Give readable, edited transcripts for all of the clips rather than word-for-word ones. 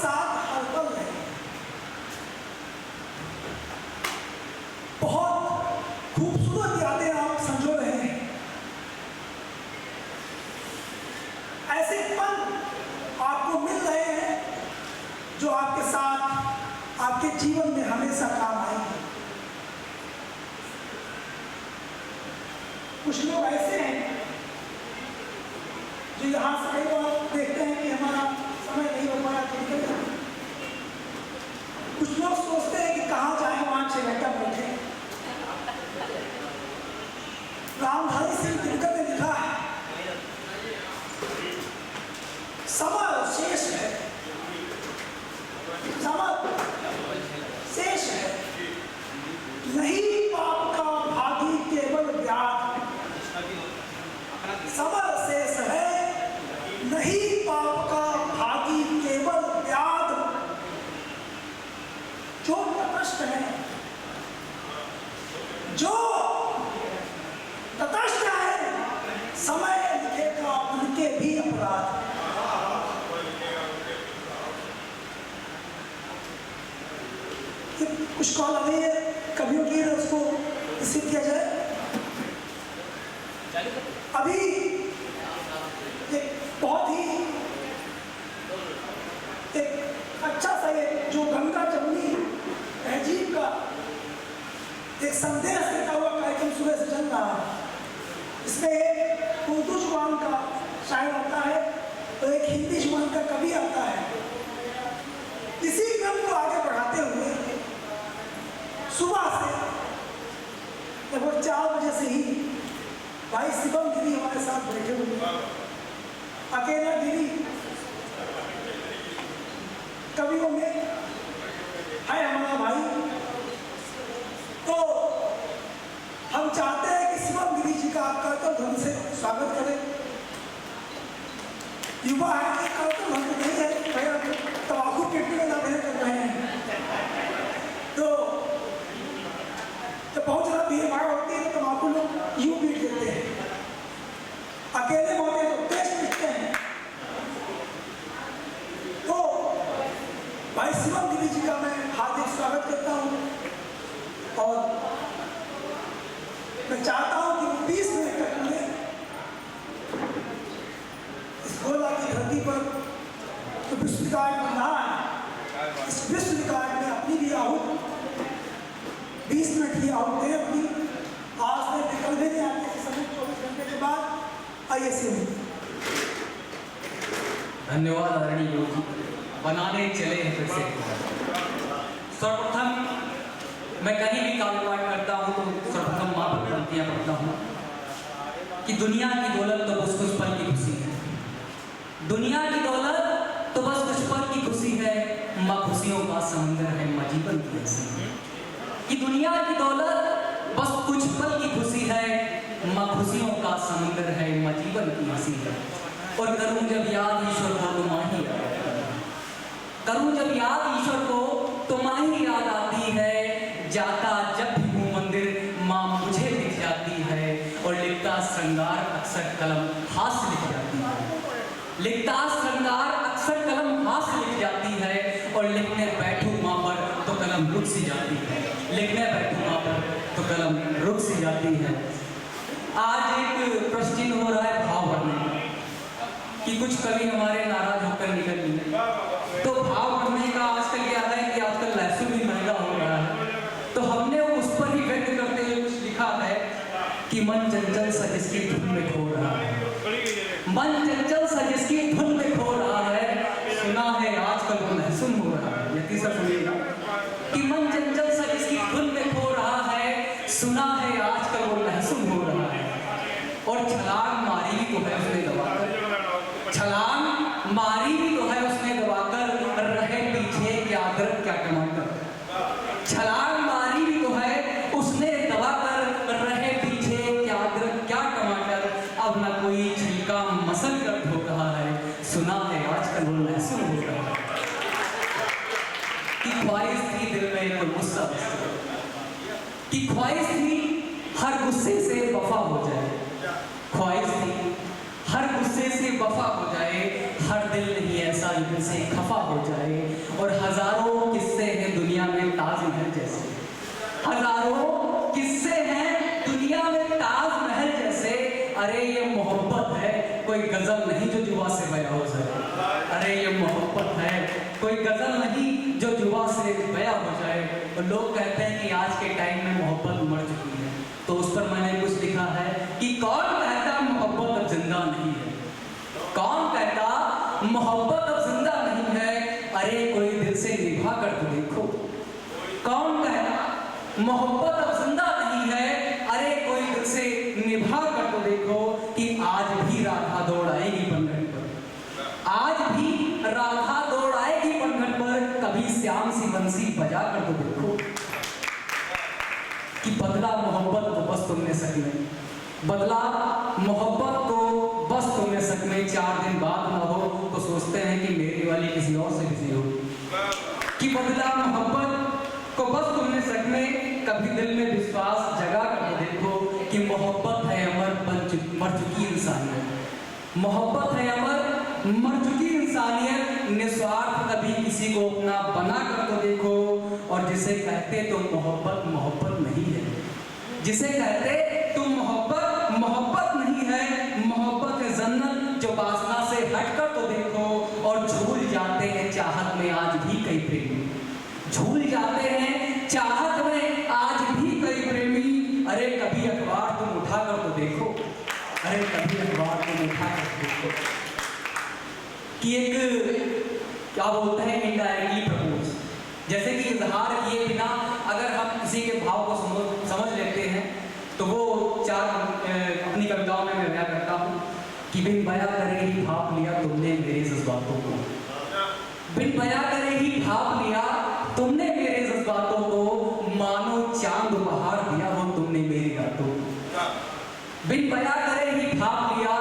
साथ हर पल रहे। बहुत खूबसूरत यादें आप संजो रहे हैं। ऐसे पल आपको मिल रहे हैं जो आपके साथ आपके जीवन में हमेशा काम आएंगे। कुछ लोग ऐसे हैं जो यहाँ से कई बार देखते हैं कि हमारा समय नहीं हो पाया तो निकल जाए। कुछ लोग सोचते हैं कि कहाँ जाए, वहाँ 6 घंटा बैठे। रामधारी सिंह दिनकर ने लिखा है, समय शेष है, समय शेष है, नहीं पाप का भागी केवल व्याध। समय शेष है, नहीं पाप का भागी केवल व्याध। जो तटस्थ है, जो तटस्थ है, समय लिखेगा उनके भी अपराध। कुछ कॉल अभी कवियों की है, उसको रिसीव किया जाए। अभी एक बहुत ही एक अच्छा सा एक जो गंगा जमुनी तहजीब का एक संदेश देता हुआ कार्यक्रम सुबह से चल रहा है। इसमें एक उर्दू जुबान का शायर आता है और एक हिंदी जुबान का कवि आता है। इसी क्रम को आगे बढ़ाते हुए सुबह से लगभग 4 बजे से ही भाई शिवम गिरी हमारे साथ बैठे हुए हैं। अकेला गिरी कवियों में है हमारा भाई। तो हम चाहते हैं कि शिवम गिरी जी का आप करतल ध्वनि से स्वागत करें। युवा है कि करतल ध्वनि नहीं है, तंबाकू पीटने में लगे कर रहे हैं। तो जब बहुत ज़्यादा भीड़ भाड़ होती है तो तंबाकू लोग यूं पीट देते हैं, अकेले होते हैं तो तेज पीटते हैं। तो भाई शिवम गिरी जी का मैं हार्दिक स्वागत करता हूँ और मैं चाहता हूँ कि 20 मिनट तक में इस गोला की धरती पर तो विश्व रिकॉर्ड बना है, इस विश्व रिकॉर्ड में अपनी भी आहूत 20 मिनट की आहूत है अपनी। आज में निकल भी नहीं आते समय 24 घंटे के बाद। आइए से धन्यवाद आदरणीय योगी। बनाने चले हैं फिर से। सर्वप्रथम मैं कहीं भी काम काज करता हूँ तो सर्वप्रथम माँ पर पंक्तियाँ पढ़ता हूँ कि दुनिया की दौलत तो बस कुछ पल की खुशी है, दुनिया की दौलत तो बस कुछ पल की खुशी है, माँ खुशियों का समंदर है, माँ जीवन की हंसी है। कि दुनिया की दौलत बस कुछ पल की खुशी है, माँ खुशियों का समंदर है, माँ जीवन की हंसी है। और करूँ जब याद ईश्वर को तो माँ ही याद आती है, करूँ जब याद ईश्वर को तो माँ ही याद आती है। जाता जब भी हूँ मंदिर माँ मुझे दिख जाती है, और लिखता श्रृंगार अक्सर कलम हाथ से लिख जाती है, लिखता श्रृंगार अक्सर कलम हाथ से लिख जाती है। और लिखने बैठूं माँ पर तो कलम रुक सी जाती है, लिखने बैठूं माँ पर तो कलम रुक सी जाती है। आज एक प्रश्न हो रहा है भाव भरने कि कुछ कवि हमारे नाराज होकर निकल गए। तो भाव भरने का आजकल क्या है कि आजकल लहसुन भी महंगा हो रहा है, तो हमने उस पर ही व्यक्त करते हुए कुछ लिखा है कि मन चंचल सा जिसकी धुन में खो रहा है, मन चंचल सा जिसकी धुन में खो रहा है, सुना है आजकल वो लहसुन हो रहा है। यति सब सुनिएगा कि मन चंचल सा जिसकी धुन में खो रहा है, सुना है आजकल वो लहसुन हो रहा है। और छलांग मारी भी तो है उसने दबाकर, छलांग मारी भी तो है उसने दबाकर, रहे पीछे क्या अदरक क्या टमाटर, छलांग मारी भी तो है उसने दबाकर, रहे पीछे क्या अदरक क्या टमाटर। अब ना कोई छिलका मसल कर धो रहा है, सुना है आजकल वो लहसुन हो रहा है। कि ख्वाहिश थी दिल में कोई गुस्सा, कि ख्वाहिश थी हर गुस्से से वफा हो जाए, ख्वाहिश थी हर गुस्से से वफा हो जाए, हर दिल नहीं ऐसा दिल से खफा हो जाए। अरे ये मोहब्बत है, कोई गजल नहीं जो जुबा से बया हो जाए। अरे ये मोहब्बत है, कोई गजल नहीं जो जुबा से बया हो जाए। और लोग कहते हैं कि आज के टाइम में मोहब्बत मर चुकी है, तो उस पर मैंने कुछ लिखा है कि कौन कहता मोहब्बत अब जिंदा नहीं है, कौन कहता मोहब्बत अब जिंदा नहीं है, अरे कोई दिल से निभा कर तो देखो। कौन कहता मोहब्बत अब जिंदा नहीं है, अरे कोई दिल से निभा कर तो देखो कि आज भी राधा दौड़ आएगी बंधन पर, आज भी राधा दौड़ आएगी बंधन पर, कभी श्याम सी बंसी बजा कर तो देखो। कि बदला मोहब्बत को बस तुमने सक में, बदला मोहब्बत को बस तुमने सक में, 4 दिन बाद ना हो तो सोचते हैं कि मेरी वाली किसी और से बिजी हो। कि बदला मोहब्बत को बस तुमने सक में, कभी दिल में विश्वास जगा कर तो देखो कि मोहब्बत है अमर मर चुकी इंसानियत, मोहब्बत है अमर मर चुकी इंसानियत, निस्वार्थ कभी किसी को अपना बना कर तो देखो। और जिसे कहते तुम मोहब्बत मोहब्बत नहीं है, जिसे कहते तुम मोहब्बत मोहब्बत नहीं है, मोहब्बत है जन्नत जो वासना से हटकर तो देखो। और झूल जाते हैं चाहत में आज भी कई प्रेमी, झूल जाते हैं चाहत में आज भी कई प्रेमी, अरे कभी अखबार तुम उठा कर तो देखो, अरे कभी अखबार तुम उठा कर तो देखो। कि एक क्या बोलते हैं इनडायरेक्टली प्रपोज, जैसे कि इजहार किए बिना अगर हम किसी के भाव को समझ लेते हैं तो वो 4 अपनी कविताओं में मैं बयां करता हूँ कि बिन बयां करे ही भाप लिया तुमने मेरे जज्बातों को, बिन बयां करे ही भाप लिया तुमने मेरे जज्बातों को, मानो चांद उपहार दिया हो तुमने मेरी रातों को। बिन बयां करे ही भाप लिया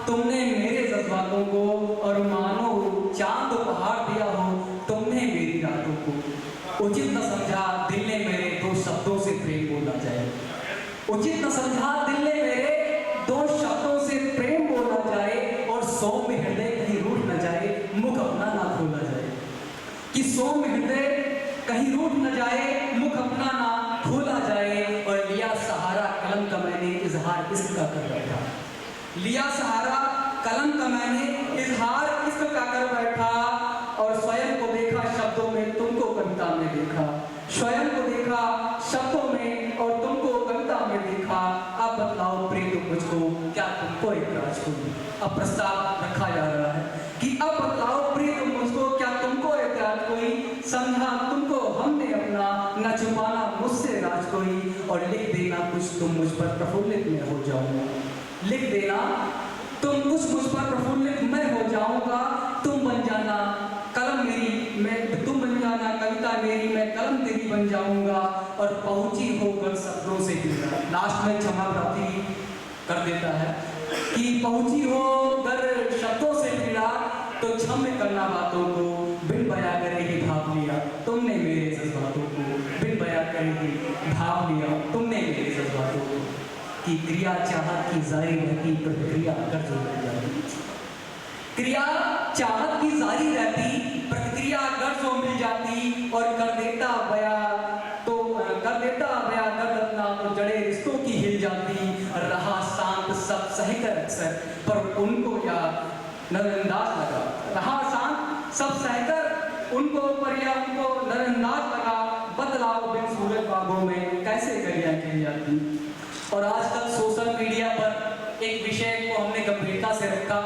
तुमने मेरे जज्बातों को, और मानो चांद उपहार दिया हो तुमने मेरी रातों को। उचित न समझा दिल ने मेरे 2 शब्दों से प्रेम बोला जाए, उचित न समझा दिल ने मेरे 2 शब्दों से प्रेम बोला जाए, और सौम्य हृदय कहीं रूठ न जाए, मुख अपना ना खोला जाए। कि सौम्य हृदय कहीं रूठ न जाए, मुख अपना ना खोला जाए। और लिया सहारा कलम का मैंने इजहार इश्क का कर बैठा, लिया सहारा कलम का मैंने इजहार इश्क का कर बैठा, और स्वयं को देखा शब्दों में तुमको कविता में देखा, स्वयं को देखा शब्दों में और तुमको कविता में देखा। अब बतलाओ प्रिय तुम मुझको क्या तुमको ऐतराज कोई, अब प्रस्ताव रखा जा रहा है कि अब बतलाओ प्रिय तुम मुझको क्या तुमको ऐतराज कोई, समझा तुमको हमने अपना न छुपाना मुझसे राज कोई। और लिख देना कुछ तुम मुझ पर प्रफुल्लित मैं हो जाऊंगा, लिख देना तुम कुछ मुझ पर प्रफुल्लित मैं हो जाऊंगा, तुम बन जाना कलम मेरी मैं, तुम बन जाना कविता मेरी मैं कलम तेरी बन जाऊंगा। और पहुंची होकर शब्दों से गिरा, लास्ट में क्षमा प्रार्थी कर देता है कि पहुंची हो कर शब्दों से गिरा तो क्षम करना बातों को, बिन बयां करे ही भाप लिया तुमने मेरे जज्बातों को, बिन बयां करे ही भाप लिया तुमने मेरे जज्बातों को। कि क्रिया चाहत की जारी रहती प्रतिक्रिया कर जो मिल जाती, क्रिया चाहत की जारी रहती प्रतिक्रिया कर जो मिल जाती। और कर देता बया तो कर देता बया कर देना तो जड़े रिश्तों की हिल जाती। रहा शांत सब सहकर अक्सर पर उनको या नजरअंदाज लगा, रहा शांत सब सहकर उनको पर या उनको नजरअंदाज लगा। बदलाव बिन सूरज बागों में कैसे गरियां खिल जाती। और आजकल सोशल मीडिया पर एक विषय को हमने गंभीरता से रखा,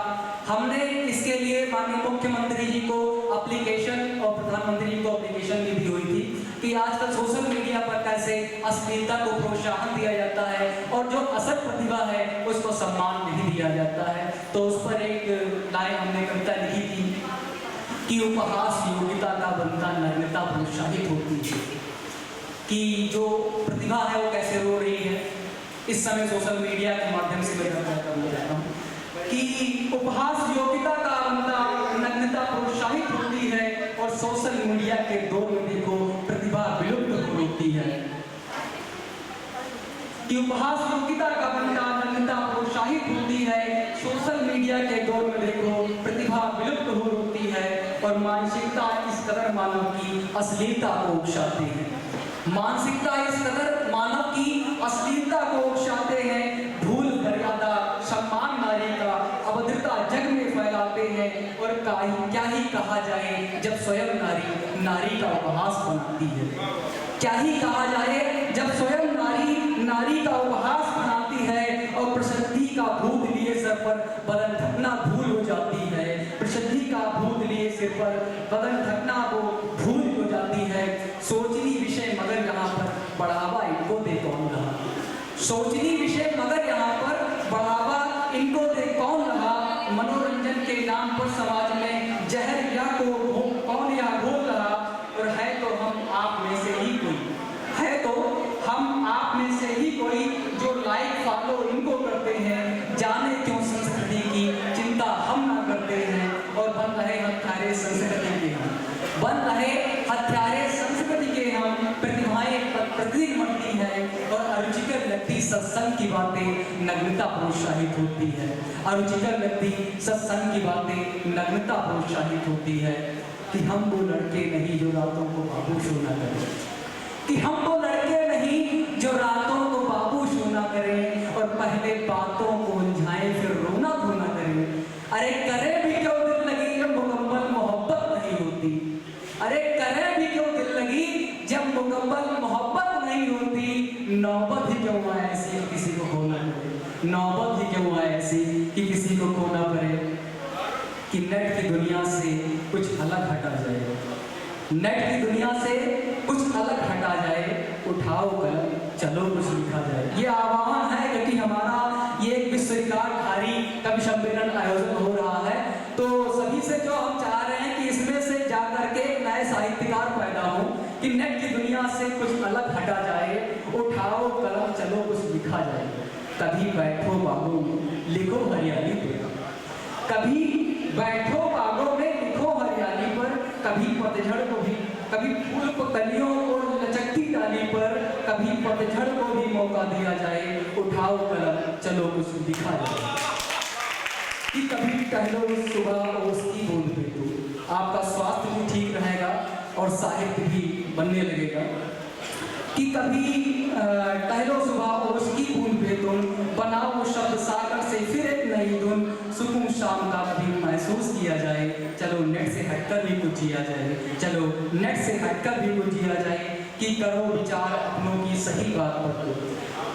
हमने इसके लिए माननीय मुख्यमंत्री जी को एप्लीकेशन और प्रधानमंत्री जी को एप्लीकेशन भी दी हुई थी कि आजकल सोशल मीडिया पर कैसे अश्लीलता को प्रोत्साहन दिया जाता है और जो असल प्रतिभा है उसको सम्मान नहीं दिया जाता है। तो उस पर एक लाइन हमने कविता लिखी थी कि उपहास योग्यता का बनता नग्नता प्रोत्साहित होती है, कि जो प्रतिभा है वो कैसे रो रही है। इस समय सोशल मीडिया के माध्यम से मैं करना चाहता हूँ कि उपहास योग्यता का बनता नग्नता प्रोत्साहित होती है और सोशल मीडिया के दौर में देखो प्रतिभा विलुप्त होती है। कि उपहास योग्यता का बनता नग्नता प्रोत्साहित होती है, सोशल मीडिया के दौर में देखो प्रतिभा विलुप्त होती है और मानसिकता इस कदर मानव की अश्लीलता को उकसाते हैं, मानसिकता इस कदर मानव की अश्लीलता को उकसाते हैं। भूल मर्यादा सम्मान कहा जाए जब स्वयं नारी नारी का उपहास बनाती है। क्या ही कहा जाए जब स्वयं नारी नारी का उपहास बनाती है और प्रसिद्धि का भूत लिए सर पर बदन ढकना भूल हो जाती है। प्रसिद्धि का भूत लिए सिर पर बदन ढकना वो भूल हो जाती है। सोचनी विषय मगर यहाँ पर बढ़ावा इनको दे कौन रहा। सोचनी विषय मगर यहाँ पर बढ़ावा इनको दे कौन रहा। मनोरंजन के नाम पर समाज में जहर या को कौन या घोल रहा। और है तो हम आप में से ही कोई, है तो हम आप में से ही कोई जो लाइक फॉलो इनको करते हैं। जाने क्यों संस्कृति की चिंता हम ना करते हैं और बन रहे हत्यारे संस्कृति के हम, बन रहे हत्यारे संस्कृति के हम। प्रतिभाएं प्रतिदिन बढ़ती है और अरुचिकर लगती सत्संग की बातें नग्नता प्रोत्साहित होती है। अरुचिकर लगती सत्संग की बातें नग्नता प्रोत्साहित होती है। कि हम वो लड़के नहीं जो रातों को बाबू सोना करें, कि हम वो लड़के नहीं जो रातों को बाबू सोना करें और पहले बातों को उलझाएं फिर रोना धोना करें। अरे करे भी क्यों दिल लगी जब मुकम्मल मोहब्बत नहीं होती। अरे करे भी क्यों दिल लगी जब मुकम्मल मोहब्बत नहीं होती। नौबत ही क्यों आए ऐसी किसी को खोना पड़े, नौबत ही क्यों आए ऐसी कि किसी को खोना पड़े। कि नेट की दुनिया से कुछ अलग हटा जाए, नेट की दुनिया से कुछ अलग हटा जाए। उठाओ कलम चलो कुछ लिखा जाए। ये आह्वान है क्योंकि हमारा ये एक विश्व रिकॉर्डधारी कवि सम्मेलन आयोजन हो रहा है। तो सभी से जो हम चाह रहे हैं कि इसमें से जाकर के नए साहित्यकार पैदा हो, कि नेट की दुनिया से कुछ अलग हटा जाए। उठाओ कलम चलो कुछ लिखा जाए। कभी बैठो बागों में लिखो हरियाली पर, कभी बैठो बागों में लिखो हरियाली पर। कभी पतझड़ को भी, कभी फूल को कलियों और लचकती डाली पर, कभी पतझड़ को भी मौका दिया जाए। उठाओ कलम चलो कुछ लिखा जाए। कि कभी टहलो सुबह ओस की बूंद पे, तो आपका स्वास्थ्य भी ठीक रहेगा और साहित्य भी बनने लगेगा। कि कभी टहलो सुबह ओस की बूंद पे तुम, बनाओ शब्द सागर से फिर एक नई धुन। सुकून शाम का कभी महसूस किया जाए। चलो नेट से हटकर भी कुछ जिया जाए, चलो नेट से हटकर भी कुछ जिया जाए। कि करो विचार अपनों की सही बात पर तुम,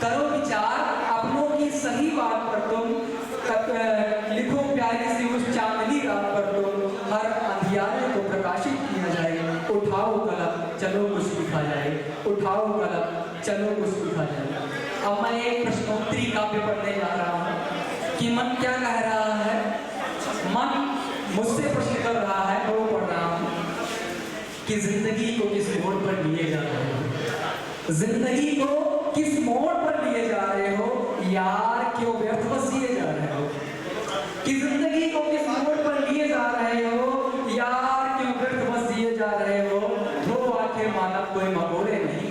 करो विचार अपनों की सही बात पर तुम। लिखो प्यारी सी उस चांदनी रात पर तुम, हर अंधियारे को प्रकाशित किया जाए। उठाओ कलम चलो कुछ लिखा जाए, उठाओ कलम चलो कुछ लिखा जाए। अब मैं एक प्रश्नोत्तरी काव्य पढ़ने जा रहा हूँ कि मन क्या कह रहा है। मन मुझसे प्रश्न कर रहा है, मैं वो पढ़ रहा हूँ कि जिंदगी को किस मोड़ पर लिए जा रहे हो, जिंदगी को किस मोड़ पर लिए जा रहे हो यार, क्यों व्यर्थ बस जिए जा रहे हो। कि जिंदगी को किस मोड़ पर लिए जा रहे हो यार, क्यों व्यर्थ बस जिए जा रहे हो। आखिर मानव कोई मकोड़े नहीं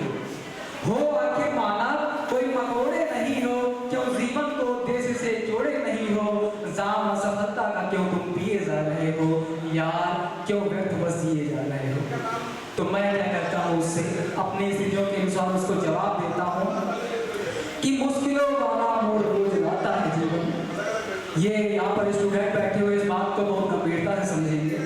हो, आखिर मानव कोई मकोड़े नहीं हो। क्यों जीवन को देश से जोड़े नहीं हो। जाम सफलता का क्यों तुम पिए जा रहे हो यार, क्यों व्यर्थ बस जिए जा रहे हो। तो मैं क्या करता हूँ उससे अपने स्थितियों के अनुसार उसको जवाब देता हूँ कि मुश्किलों वाला मोड़ रोज लाता है जीवन। ये यहाँ पर स्टूडेंट बैठे हुए इस बात को बहुत गंभीरता से समझेंगे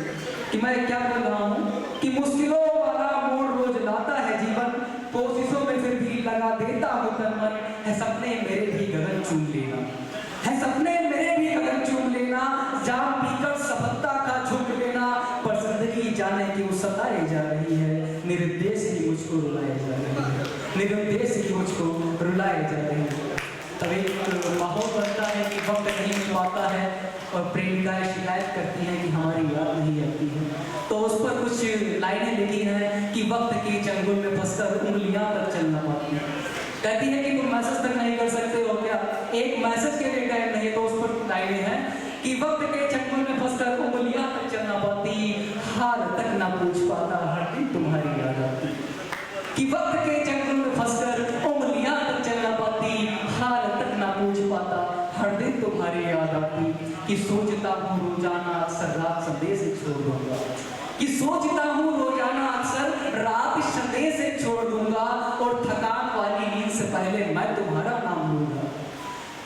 कि मैं क्या बोल रहा हूँ। कि मुश्किलों वाला मोड़ रोज लाता है जीवन, कोशिशों में फिर भी लगा देता हूँ तन मन। है सपने मेरे भी गगन चूम लेना, है सपने मेरे भी गगन चूम लेना। जाम पीकर सफलता का झुक लेना, पर जिंदगी जाने क्यों सताई जा रही है। निरुद्देश ही मुझको रुलाए जा रही है, निरुद्देश ही मुझको रुलाए जा रही है। तब एक माहौल बनता है कि वक्त नहीं मिल पाता है और प्रेमिकाएं शिकायत करती हैं कि हमारी याद नहीं आती है। तो उस पर कुछ लाइनें लिखी हैं कि वक्त के चंगुल में फंसकर उंगलियां तक चलना पाती हैं। कहती है कि तुम मैसेज तक नहीं कर सकते हो क्या, एक मैसेज के लिए टाइम नहीं। तो उस पर लाइनें हैं कि वक्त के चंगुल में फंसकर उंगलियां तक चलना पाती, हाल तक ना पूछ पाता हर दिन तुम्हारी याद आती। कि वक्त के चंगुल में फंसकर उंगलियां तक चलना पाती, हाल तक ना पूछ पाता हर दिन तुम्हारी याद आती। कि सोचता हूँ रोजाना अक्सर रात संदेश छोड़ दूंगा, कि सोचता हूँ रोजाना अक्सर रात संदेश छोड़ दूंगा। और थकान वाली नींद से पहले मैं तुम्हारा नाम लूंगा।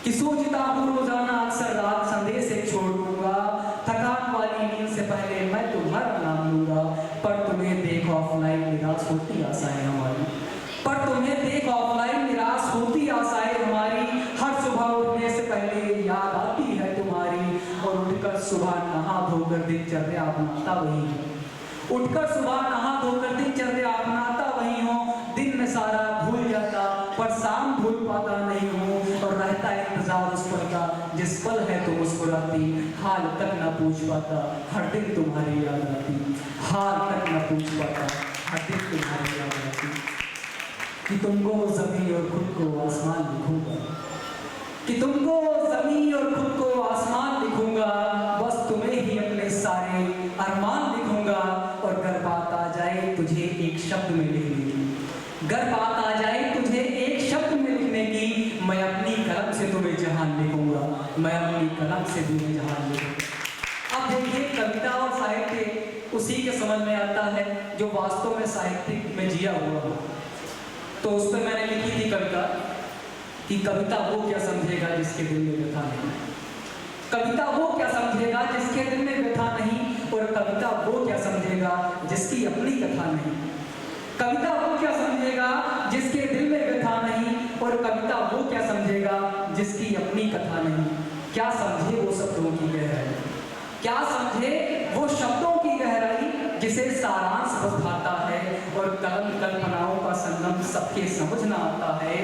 कि सोचता हूँ रोजाना अक्सर रात संदेश छोड़ दूंगा, थकान वाली नींद से पहले मैं तुम्हारा देख ऑफलाइन निराश होती आशाएं हमारी, पर तुम्हें देख ऑफलाइन निराश होती आशाएं हमारी। हर सुबह उठने से पहले याद आती है तुम्हारी, और उठकर सुबह नहा धोकर दिनचर्या अपनाता वही है। उठकर सुबह नहा धोकर दिनचर्या अपनाता वही हो। दिन में सारा भूल जाता पर शाम भूल पाता नहीं हूँ, और रहता इंतजार उस पल का जिस पल है तुम मुस्कुराती। हाल तक न पूछ पाता हर दिन तुम्हारी याद आती, हाल तक न पूछ पाता हर दिन तुम्हारी याद आती। कि तुमको ज़मीं और खुद को आसमान लिखूंगा, कि तुमको ज़मीं और खुद को आसमान लिखूंगा, बस तुम्हें ही अपने सारे अरमान लिखूंगा। और अगर बात आ जाए तुझे एक शब्द में लिखने की, अगर बात आ जाए तुझे एक शब्द में लिखने की, मैं अपनी कलम से तुम्हें जहान लिखूंगा, मैं अपनी कलम से तुम्हें जहान लिखूंगा। अब देखिए, कविता और साहित्य उसी के समझ में आता है जो वास्तव में साहित्य में जिया हुआ हो। तो उस पर मैंने लिखी थी कविता कि कविता वो क्या समझेगा जिसके दिल में व्यथा नहीं, कविता वो क्या समझेगा जिसके दिल में व्यथा नहीं, और कविता वो क्या समझेगा जिसकी अपनी कथा नहीं। कविता वो क्या समझेगा जिसके दिल में व्यथा नहीं, और कविता वो क्या समझेगा जिसकी अपनी कथा नहीं। क्या समझे वो शब्दों की गहराई, क्या समझे वो शब्दों की गहराई जिसे सारांश बधाता है, और कलम कल्पनाओं का संगम सबके समझना आता है।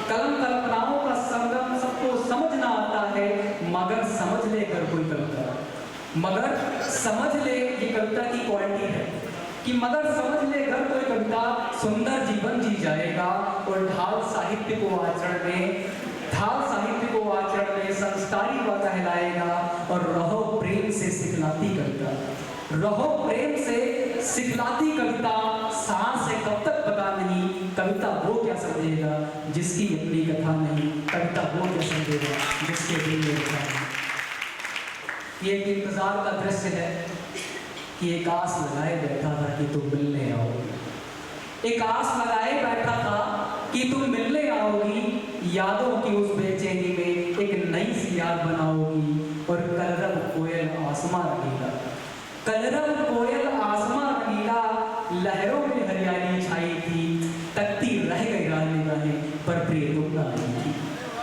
कलम कल्पनाओं का संगम सबको समझना आता है, मगर समझ ले अगर कोई कविता, मगर समझ ले, ये कविता की क्वालिटी है कि मगर समझ ले अगर कोई कविता सुंदर जीवन जी जाएगा, और ढाल साहित्य को आचरण में, ढाल साहित्य को आचरण में संस्कारी व कहलाएगा। और रहो प्रेम से सिखलाती कविता, रहो प्रेम से सिखलाती कविता, सांस से कब तक पता नहीं। कविता वो क्या समझेगा जिसकी अपनी कथा नहीं, कविता वो क्या समझेगा जिसके दिल में कथा नहीं। ये एक इंतजार का दृश्य है कि एक आस लगाए बैठा था कि तुम मिलने आओगी, एक आस लगाए बैठा था कि तुम मिलने आओगी। यादों की उस बेचैनी में एक नई सी याद बनाओगी, और कलरव कोयल आसमां रंगीला, कलरव कोयल आसमां रंगीला, लहरों में हरियाली छाई थी, तकती रह गई राह निगाहें पर प्रिय तुम ना आई थी,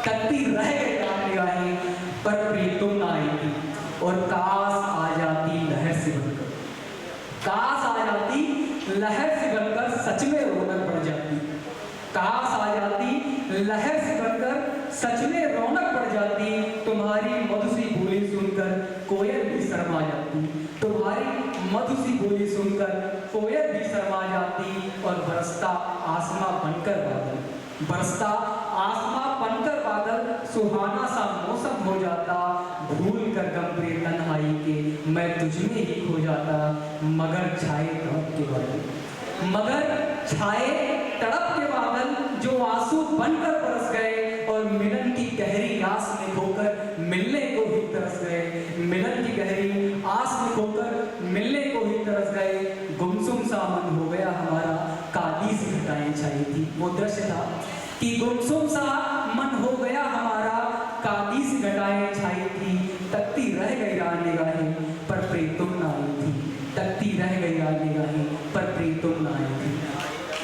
तकती रह गई राह निगाहें पर प्रिय तुम ना आई थी। और काश आ जाती लहर से बनकर, काश आ जाती लहर से बनकर सच में रौनक बढ़ जाती, काश आ जाती लहर से बनकर सच में रौनक बढ़ जाती। तुम्हारी मधुसी बोली सुनकर कोयल भी शर्मा जाती, तुम्हारी मधुसी बोली सुनकर कोयल भी शर्मा जाती। और बरसता आसमां बनकर बादल, बरसता आसमां बनकर बादल, सुहाना सा मौसम हो जाता। भूल कर गंभीर तन्हाई के मैं तुझमें ही खो जाता, मगर छाए तड़प के बादल, मगर छाए तड़प के बादल जो आंसू बनकर बरस गए, और मिलन की गहरी आस में खोकर मिलने को ही तरस गए, मिलन की गहरी आस में खोकर मिलने को ही तरस गए। गुमसुम सा मन हो गया हमारा, काली सी घटाएं छाई थी। वो दृश्य था कि गुमसुम सा मन हो गया हमारा, काली सी घटाएं छाई थी, तकती रह गई राह निगाहें पर प्रीत तुम ना आई थी, तकती रह गई राह निगाहें पर प्रीत तुम ना आई थी।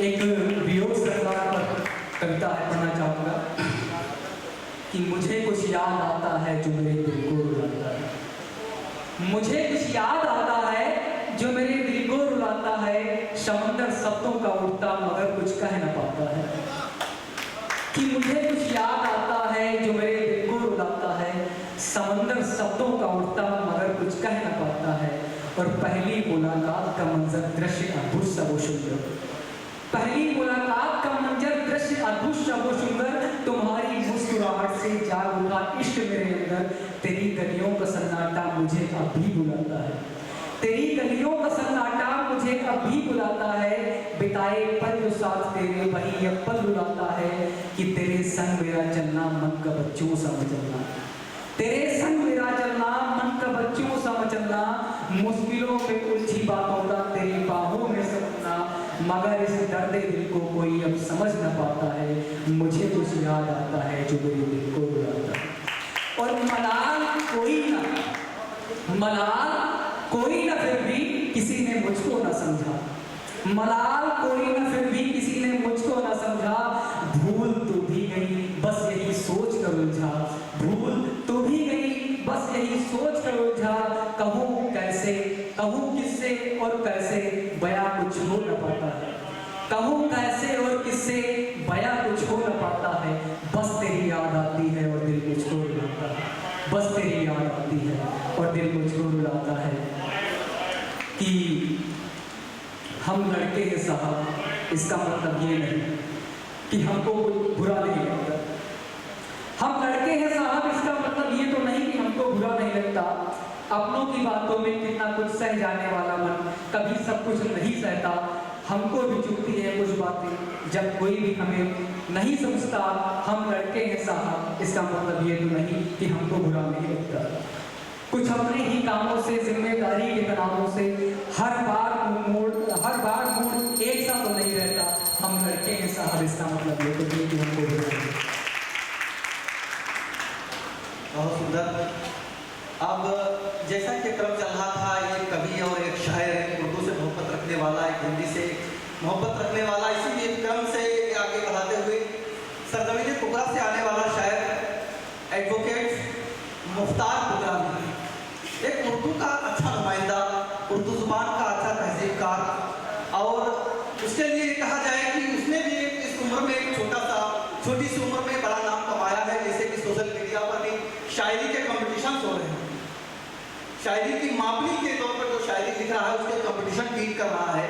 एक वियोग सरकार पर कविता पढ़ना चाहूँगा कि मुझे कुछ याद आता है जो मेरे दिल को रुलाता है, मुझे कुछ याद आता है जो मेरे दिल को रुलाता है। समंदर शब्दों का उठता मगर कुछ कह न पाता है, कि मुझे कुछ याद आता है जो मेरे दिल को रुलाता है। समंदर शब्दों का उठता मगर कुछ कह न पाता है। और पहली मुलाकात का मंजर दृश्य अद्भुत सा वो सुंदर, पहली मुलाकात का मंजर दृश्य अद्भुत सा वो सुंदर, तुम्हारी मुस्कुराहट से जाग उठा इश्क मेरे अंदर। तेरी गलियों का सन्नाटा मुझे अब भी बुलाता है, तेरी गलियों का सन्नाटा मुझे अब भी बुलाता है। बिताए पल जो साथ तेरे वही अब पल बुलाता है, कि तेरे संग मेरा चलना मन का बच्चों सा मचलना, तेरे संग मेरा चलना मन का बच्चों सा मचलना। मुश्किलों में उलझी बातों का तेरी बाहों में सपना, मगर इस दर्द दिल को कोई अब समझ न पाता है। मुझे कुछ याद आता है जो मेरे दिल को रुलाता है। और मलाल कोई ना, मलाल कोई ना, फिर भी किसी ने मुझको ना समझा, मलाल कोई न फिर भी किसी ने मुझको न समझा, भूल तो भी गई बस यही सोच कर उलझा, भूल तो भी गई बस यही सोच कर उलझा, कहूँ कैसे कहूँ किससे और कैसे बयां कुछ हो न पाता है, कहूँ कैसे और किससे बयां कुछ हो न पाता है, बस तेरी याद आती है और दिल मुझको रुलाता है, बस तेरी याद आती है और दिल मुझको रुलाता है। कि हम लड़के हैं साहब, इसका मतलब ये नहीं कि हमको बुरा नहीं लगता। हम लड़के हैं साहब, इसका मतलब ये तो नहीं कि हमको बुरा नहीं लगता। अपनों की बातों में कितना कुछ सह जाने वाला मन कभी सब कुछ नहीं सहता। हमको भी चुभती है कुछ बातें जब कोई भी हमें नहीं समझता। हम लड़के हैं साहब, इसका मतलब ये तो नहीं कि हमको बुरा नहीं लगता। कुछ अपने ही कामों से, जिम्मेदारी के तनावों से हर बार मूड एक सा तो नहीं रहता। हम लड़के हैं साहब, इसका मतलब ये तो नहीं कि हमको बुरा नहीं लगता। बहुत सुंदर। अब जैसा कि क्रम चल रहा था, एक कवि और एक शायर, एक उर्दू से मोहब्बत रखने वाला, एक हिंदी से मोहब्बत रखने वाला, इसी क्रम से आगे बढ़ाते हुए सरजमीन कुबरा से आने वाला शायर एडवोकेट मुख्तार कुबरावी, एक उर्दू का अच्छा नुमाइंदा, उर्दू जुबान का अच्छा तहजीबकार, और उसके लिए कहा जाए कि उसने भी इस उम्र में एक छोटी सी उम्र में बड़ा नाम कमाया है। जैसे कि सोशल मीडिया पर भी शायरी के कंपटीशन हो रहे हैं, शायरी की मापनी के तौर पर जो शायरी लिख रहा है उसके कंपटीशन बीट कर रहा है,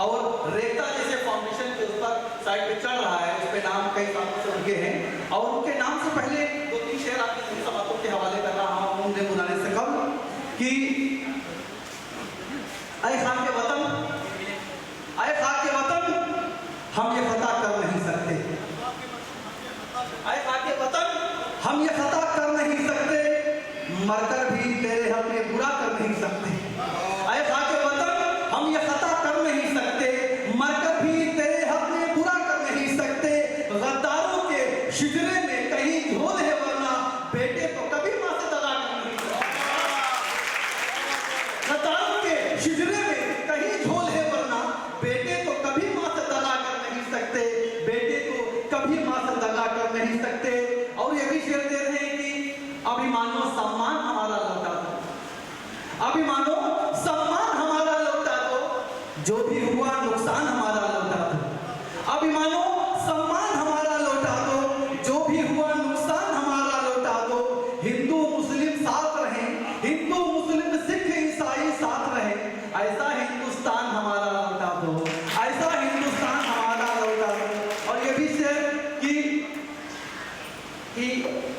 और रेखता जैसे फाउंडेशन के उस पर साइड पे चढ़ रहा है, उस पे नाम कई सालों से उनके हैं, और उनके नाम से पहले 2-3 शेर आपकी बातों के हवाले कर रहा हूँ उन्हें बुलाने से कब कि ऐ खान के वतन, ऐ खान के वतन, हम ये खता कर नहीं सकते, ऐ खान के वतन, हम ये खता कर नहीं सकते, मरकर भी तेरे हक में बुरा कर नहीं सकते। ऐ खान के वतन, हम ये खता कर नहीं सकते, मरकर भी तेरे हक में बुरा कर नहीं सकते, गद्दारों के शिजरे में कहीं झोल है वरना बेटे को कभी मां से दगा कर नहीं सकते, गद्दारों के शिजरे में कहीं झोल है वरना बेटे को कभी मां से दगा कर नहीं सकते, बेटे को कभी मां से दगा कर नहीं सकते। और ये भी शेर दे रहे हैं कि अभिमानो सम्मान हमारा लौटा दो, अभिमानो सम्मान हमारा लौटा दो, जो भी हुआ नुकसान हमारा लौटा दो, अभिमानो सम्मान हमारा लौटा दो, जो भी हुआ नुकसान हमारा लौटा दो, हिंदू मुस्लिम साथ रहें, हिंदू मुस्लिम सिख ईसाई साथ रहें, ऐसा हिंदुस्तान हमारा लौटा दो, ऐसा हिंदुस्तान हमारा लौटा दो। और ये भी शेर कि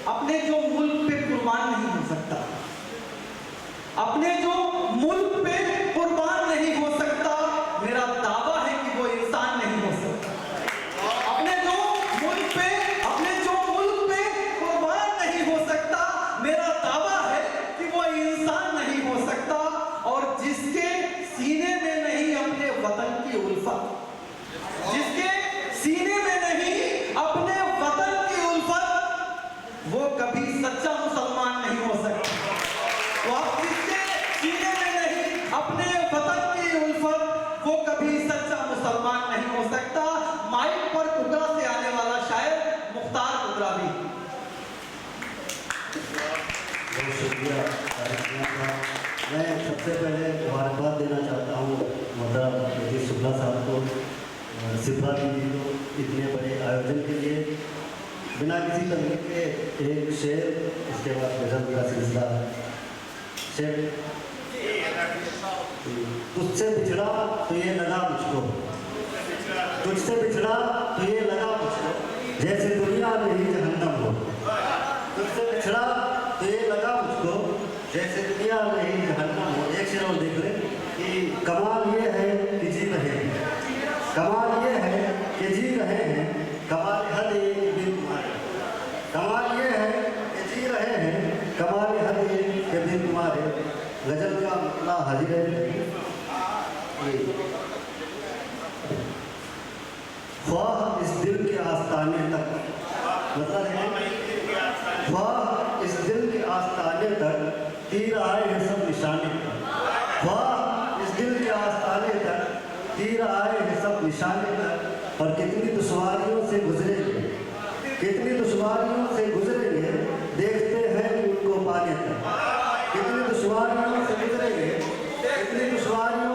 अपने जो मुल्क पे कुर्बान नहीं हो सकता, अपने जो मुल्क पे कुर्बान नहीं हो सकता, मेरा दावा है कि वो इंसान नहीं हो सकता। अपने जो मुल्क पे कुर्बान नहीं हो सकता, मेरा दावा है कि वो इंसान नहीं हो सकता। और जिसके सीने में नहीं अपने वतन की उल्फत, जिसके सीने में नहीं अपने वतन की उल्फत, वो कभी सच्चा मुसलमान नहीं हो सकता। वो जिसके सीने में नहीं अपने वतन की उल्फत, वो कभी सच्चा मुसलमान नहीं हो सकता। माइक पर कुबरा से आने वाला शायर मुख्तार कुबरावी। बहुत शुक्रिया। मैं सबसे पहले मुबारकबाद देना चाहता हूँ मोहतरम शुक्ला साहब को, सिफा दीदी को इतने बड़े आयोजन के लिए। बिना किसी तकलीफ के एक शेर, उसके बाद गजल का सिलसिला। शेर, तुझसे बिछड़ा तो ये लगा मुझको, तुझसे बिछड़ा तो ये लगा मुझको, जैसे दुनिया में ही जहन्नम हो। तुझसे बिछड़ा तो ये लगा मुझको, जैसे दुनिया में ही जहन्नम हो। एक शेर और देख ले कि कमाल ये है कि जी रहे हैं, कमाल ये है कि जी रहे हैं, कमाल हद एक भी तुम्हारे, कमाल ये है कि जी रहे हैं, कमाल हद एक के भी तुम्हारे। गजल का मतलब हाजिर है। ख्वाह इस दिल के आस्ताने तक, मतलब है ख्वाह इस दिल के आस्ताने तक, तीर आए हैं सब निशाने पर। ख्वाह इस दिल के आस्ताने तक, तीर आए निशाने तक और कितनी दुश्वारियों से गुजरेंगे, कितनी दुश्वारियों से गुजरेंगे, देखते हैं उनको पाने तक। कितनी दुश्वारियों से गुजरेंगे, कितनी दुश्वारियों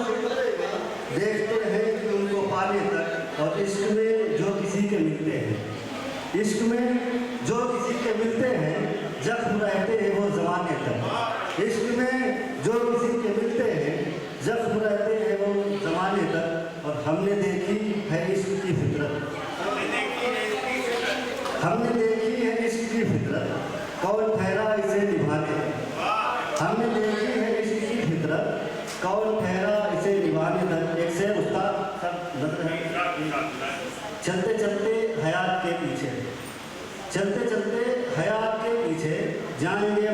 से गुजरेंगे, देखते हैं कि उनको पाने तक। और इश्क में जो किसी के मिलते हैं, इश्क में जो किसी के मिलते हैं, जख्म रहते हैं वो ज़माने तक। इश्क में जो किसी के मिलते हैं, जख्म रहते हैं वो ज़माने तक। और हमने देखी है इश्क की फितरत, हमने देखी है इश्क की फितरत, कौन ठहरा इसे निभाने तक। हमने देखी है इश्क की फितरत, कौन ठहरा इसे निभाने तक। एक से उस्ताद चलते चलते हयात के पीछे, चलते चलते हयात के पीछे जाएंगे